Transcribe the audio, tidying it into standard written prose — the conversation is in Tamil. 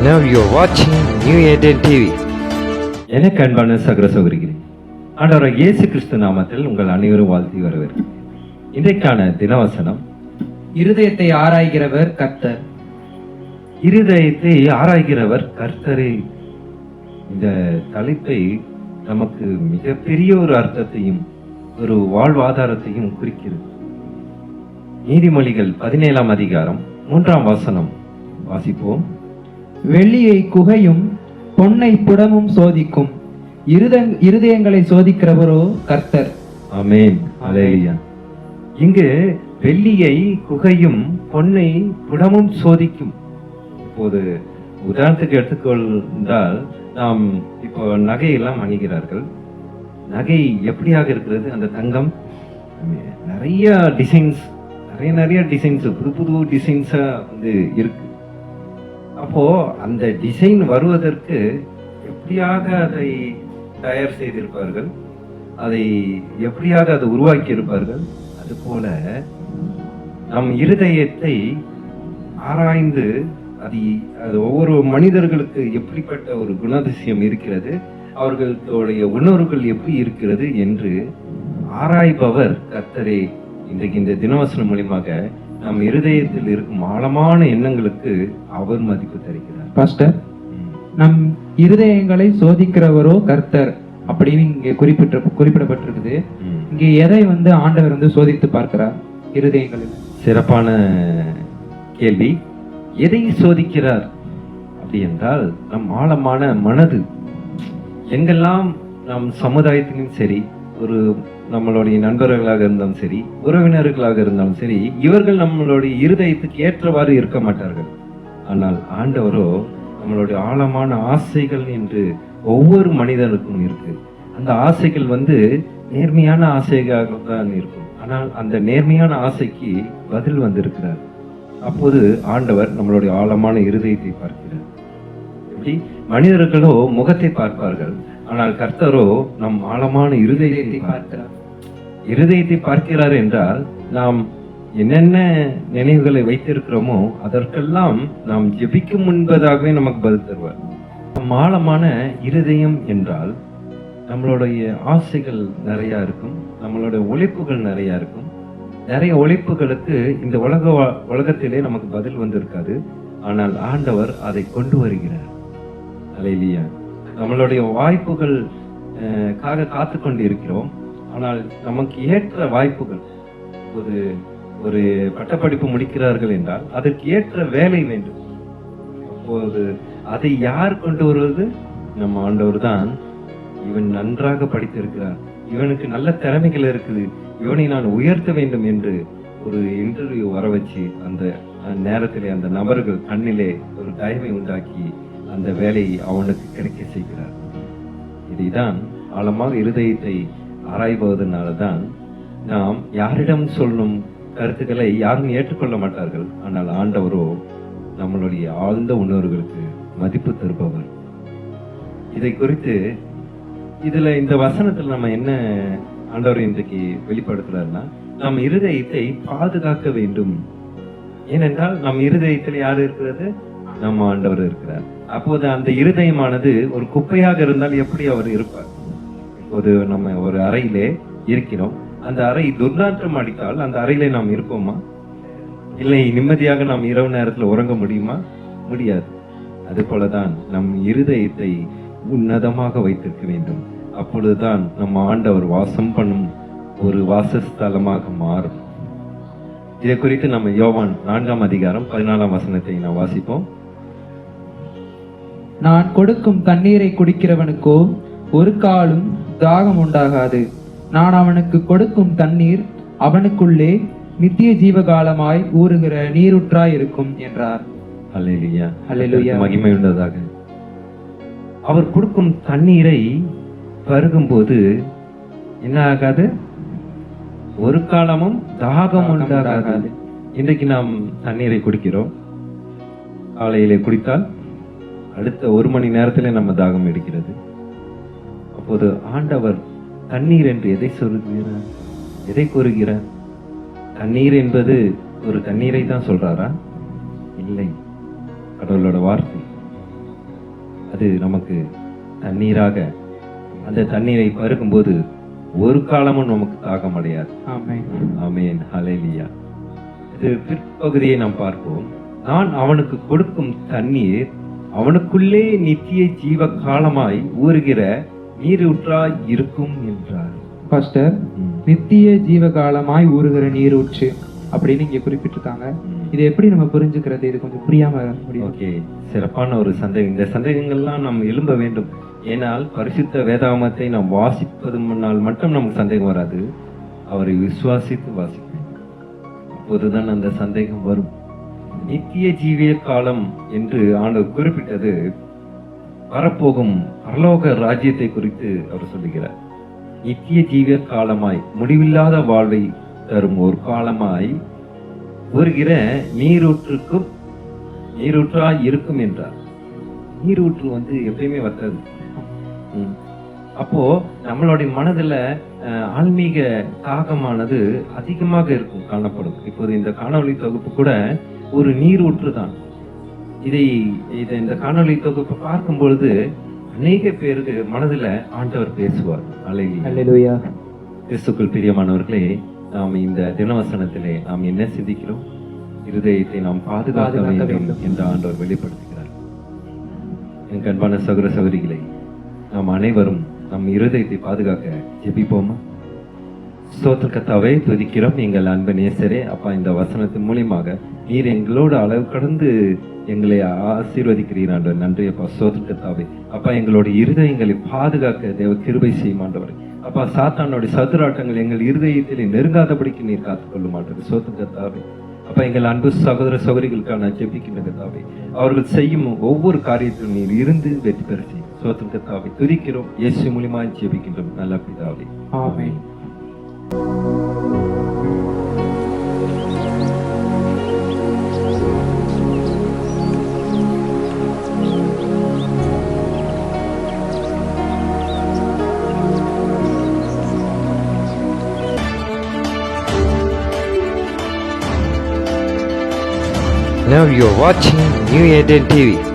Now you're watching New Eden TV. எனக்கு அன்பான சகல சகோதரிகளே, ஆண்டவர் இயேசு கிறிஸ்து நாமத்தில் உங்கள் அனைவரும் வாழ்த்தி வரவேற்கிறேன். இன்றைக்கான தினவசனம், இருதயத்தை ஆராய்கிறவர் கர்த்தர். இருதயத்தை ஆராய்கிறவர் கர்த்தரே. இந்த தலைப்பை நமக்கு மிகப்பெரிய ஒரு அர்த்தத்தையும் ஒரு வாழ்வாதாரத்தையும் குறிக்கிறது. நீதிமொழிகள் 17ஆம் அதிகாரம் 3ஆம் வசனம் வாசிப்போம். வெள்ளியை குகையும் பொன்னை புடமும் சோதிக்கும், இருதயங்களை சோதிக்கிறவரோ கர்த்தர். ஆமென், அல்லேலூயா. இங்கு வெள்ளியை குகையும் பொன்னை புடமும் சோதிக்கும். இப்போது உதாரணத்துக்கு எடுத்துக்கொண்டால், நாம் இப்போ நகையெல்லாம் அணிகிறார்கள். நகை எப்படியாக இருக்கிறது? அந்த தங்கம் நிறைய டிசைன்ஸ், நிறைய டிசைன்ஸ், புது புது டிசைன்ஸா வந்து இருக்கு. அப்போ அந்த டிசைன் வருவதற்கு எப்படியாக அதை தயார் செய்திருப்பார்கள், அதை எப்படியாக அதை உருவாக்கி இருப்பார்கள். அதுபோல நம் இருதயத்தை ஆராய்ந்து அது ஒவ்வொரு மனிதர்களுக்கு எப்படிப்பட்ட ஒரு குணாதிசயம் இருக்கிறது, அவர்களுடைய உணர்வுகள் எப்படி இருக்கிறது என்று ஆராய்பவர் கர்த்தரே. இன்றைக்கு இந்த தினவசனம் மூலியமாக நம் இருதயத்தில் இருக்கும் ஆழமான எண்ணங்களுக்கு அவர் மதிப்பு தருகிறார். பாஸ்டர், நம் இருதயங்களை சோதிக்கிறவரோ கர்த்தர் அப்படின்னு இங்கே குறிப்பிடப்பட்டிருக்குது. இங்கே எதை வந்து ஆண்டவர் வந்து சோதித்து பார்க்கிறார் இருதயங்களில்? சிறப்பான கேள்வி. எதை சோதிக்கிறார் அப்படி என்றால், நம் ஆழமான மனது. எங்கெல்லாம் நம் சமுதாயத்திலும் சரி, ஒரு நம்மளுடைய நண்பர்களாக இருந்தாலும் சரி, உறவினர்களாக இருந்தாலும் சரி, இவர்கள் நம்மளுடைய இருதயத்துக்கு ஏற்றவாறு இருக்க மாட்டார்கள். ஆனால் ஆண்டவரோ நம்மளுடைய ஆழமான ஆசைகள் என்று ஒவ்வொரு மனிதனுக்கும் இருக்கு. அந்த ஆசைகள் வந்து நேர்மையான ஆசையாக தான் இருக்கும். ஆனால் அந்த நேர்மையான ஆசைக்கு பதில் வந்திருக்கிறார். அப்போது ஆண்டவர் நம்மளுடைய ஆழமான இருதயத்தை பார்க்கிறார். எப்படி? மனிதர்களோ முகத்தை பார்ப்பார்கள், ஆனால் கர்த்தரோ நம் ஆழமான இருதயத்தை பார்க்கிறார். இருதயத்தை பார்க்கிறார் என்றால், நாம் என்னென்ன நினைவுகளை வைத்திருக்கிறோமோ அதற்கெல்லாம் நாம் ஜெபிக்கும் முன்பதாகவே நமக்கு பதில் தருவார். நம் ஆழமான இருதயம் என்றால் நம்மளுடைய ஆசைகள் நிறைய இருக்கும், நம்மளுடைய உழைப்புகள் நிறைய இருக்கும். நிறைய உழைப்புகளுக்கு இந்த உலகத்திலே நமக்கு பதில் வந்திருக்காது. ஆனால் ஆண்டவர் அதை கொண்டு வருகிறார். அல்லேலூயா. நம்மளுடைய வாய்ப்புகள் காத்து கொண்டு இருக்கிறோம். ஆனால் நமக்கு ஏற்ற வாய்ப்புகள், ஒரு பட்டப்படிப்பு முடிக்கிறார்கள் என்றால் அதற்கு ஏற்ற வேலை வேண்டும். அப்போது அதை யார் கொண்டு வருவது? நம்ம ஆண்டவர் தான். இவன் நன்றாக படித்திருக்கிறார், இவனுக்கு நல்ல திறமைகள் இருக்குது, இவனை நான் உயர்த்த வேண்டும் என்று ஒரு இன்டர்வியூ வர வச்சு அந்த நேரத்திலே அந்த நபர்கள் கண்ணிலே ஒரு தயவை உண்டாக்கி அந்த வேலையை அவனுக்கு கிடைக்க செய்கிறார். இதைதான் ஆழமாக இருதயத்தை ஆராய்வதனால்தான் நாம் யாரிடம் சொல்லும் கருத்துக்களை யாரும் ஏற்றுக்கொள்ள மாட்டார்கள். ஆனால் ஆண்டவரோ நம்மளுடைய ஆழ்ந்த உணர்வுகளுக்கு மதிப்பு தருபவர். இதை குறித்து இந்த வசனத்தில் நம்ம என்ன ஆண்டவர் இன்றைக்கு வெளிப்படுத்துறாருன்னா, நம் இருதயத்தை பாதுகாக்க வேண்டும். ஏனென்றால் நம் இருதயத்தில் யார் இருக்கிறது? நம்ம ஆண்டவர் இருக்கிறார். அப்போது அந்த இருதயமானது ஒரு குப்பையாக இருந்தால் எப்படி அவர் இருப்பார்? இப்போது நம்ம ஒரு அறையிலே இருக்கிறோம். அந்த அறை துர்நாற்றம் அடித்தால் அந்த அறையிலே நாம் இருப்போமா? இல்லை, நிம்மதியாக நாம் இரவு நேரத்தில் உறங்க முடியுமா? முடியாது. அது போலதான் நம் இருதயத்தை உன்னதமாக வைத்திருக்க வேண்டும். அப்பொழுதுதான் நம்ம ஆண்டவர் வாசம் பண்ணும் ஒரு வாசஸ்தலமாக மாறும். இதை குறித்து நம்ம யோவான் 4ஆம் அதிகாரம் 14ஆம் வசனத்தை நாம் வாசிப்போம். நான் கொடுக்கும் தண்ணீரை குடிக்கிறவனுக்கோ ஒரு காலும் தாகம் உண்டாகாது. நான் அவனுக்கு கொடுக்கும் தண்ணீர் அவனுக்குள்ளே நித்திய ஜீவகாலமாய் ஊறுகிற நீரூற்றாய் இருக்கும் என்றார். அல்லேலூயா, அல்லேலூயா. மகிமை உண்டதாக. அவர் கொடுக்கும் தண்ணீரை பருகும்போது என்ன ஆகாது? ஒரு காலமும் தாகம் உண்டாகாது. இன்றைக்கு நாம் தண்ணீரை குடிக்கிறோம். காலையிலே குடித்தால் அடுத்த 1 மணி நேரத்திலே நம்ம தாகம் எடுக்கிறது. அப்போது ஆண்டவர் தண்ணீர் என்று எதை சொல்கிறார்? எதை கூறுகிறார்? தண்ணீர் என்பது ஒரு தண்ணீரை தான் சொல்றாரா? இல்லை, கடவுளோட வார்த்தை. அது நமக்கு தண்ணீராக, அந்த தண்ணீரை பருகும்போது ஒரு காலமும் நமக்கு தாகம் அடையாது. ஆமென். ஆமென். ஹல்லேலூயா. இது பிற்பகுதியை நாம் பார்ப்போம். நான் அவனுக்கு கொடுக்கும் தண்ணீர் அவனுக்குள்ளே நித்திய ஜீவ காலமாய் ஊறுகிற நீரூற்றாய் இருக்கும் என்றார். பாஸ்டர், நித்திய ஜீவகாலமாய் ஊறுகிற நீரூற்று அப்படின்னு இங்க குறிப்பிட்டிருக்காங்க. இது எப்படி நம்ம புரிஞ்சுக்கிறது? இது கொஞ்சம் புரியாம முடியும். ஓகே, சிறப்பான ஒரு சந்தேகம். இந்த சந்தேகங்கள்லாம் நாம் எழும்ப வேண்டும். ஏனால் பரிசுத்த வேதாகமத்தை நாம் வாசிப்பது முன்னால் மட்டும் நமக்கு சந்தேகம் வராது, அவரை விசுவாசித்து வாசிக்க வேண்டும். அப்போதுதான் அந்த சந்தேகம் வரும். நித்திய ஜீவிய காலம் என்று ஆண்டவர் குறிப்பிட்டது வரப்போகும் பரலோக ராஜ்யத்தை குறித்து அவர் சொல்லுகிறார். நித்திய ஜீவிய காலமாய், முடிவில்லாத வாழ்வை தரும் ஒரு காலமாய் ஊறுகிற நீரூற்றாய் இருக்கும் என்றார். நீரூற்று எப்பயுமே வத்தாது. அப்போ நம்மளுடைய மனதுல ஆன்மீக தாகமானது அதிகமாக இருக்கும், காணப்படும். இப்போது இந்த காணொளி தொகுப்பு கூட ஒரு நீரூற்று தான். இந்த காணொளி தொகுப்பு பார்க்கும் பொழுது அநேக பேருக்கு மனதுல ஆண்டவர் பேசுவார். அல்லேலூயா. கிறிஸ்துக்குள் பிரியமானவர்களே, நாம் இந்த தினவசனத்திலே நாம் என்ன சிந்திக்கிறோம்? இருதயத்தை நாம் பாதுகாக்க வேண்டும் என்று ஆண்டவர் வெளிப்படுத்துகிறார். என் அன்பான சகோதர சகோதரிகளை, நாம் அனைவரும் நம் இருதயத்தை பாதுகாக்க ஜெபிப்போமா? ஸ்தோத்திர கர்த்தாவே, துதிக்கிறோம் எங்கள் அன்பு நேசரே. அப்பா, இந்த வசனத்தின் மூலியமாக நீர் எங்களோடு அளவு கடந்து எங்களை ஆசீர்வதிக்கிறீர் ஆண்டவர். நன்றி அப்பா. ஸ்தோத்திர கர்த்தாவே, அப்பா, எங்களுடைய இருதயங்களை பாதுகாக்க தேவ கிருபை செய்யும் ஆண்டவரே. அப்பா, சாத்தானுடைய சதுராட்டங்கள் எங்கள் இருதயத்தில் நெருங்காதபடிக்கு நீர் காத்துக்கொள்ளும் ஆண்டவர். ஸ்தோத்திர கர்த்தாவே, அப்பா, எங்கள் அன்பு சகோதர சகோதரிகளுக்கான ஜெபிக்கின்ற கர்த்தாவே, அவர்கள் செய்யும் ஒவ்வொரு காரியத்திலும் நீர் இருந்து வெற்றி பெற செய்யும். ஸ்தோத்திர கர்த்தாவே, துதிக்கிறோம் இயேசு மூலமாய் ஜெபிக்கின்றோம் நல்ல பிதாவே. ஆமென். Now you're watching New Eden TV.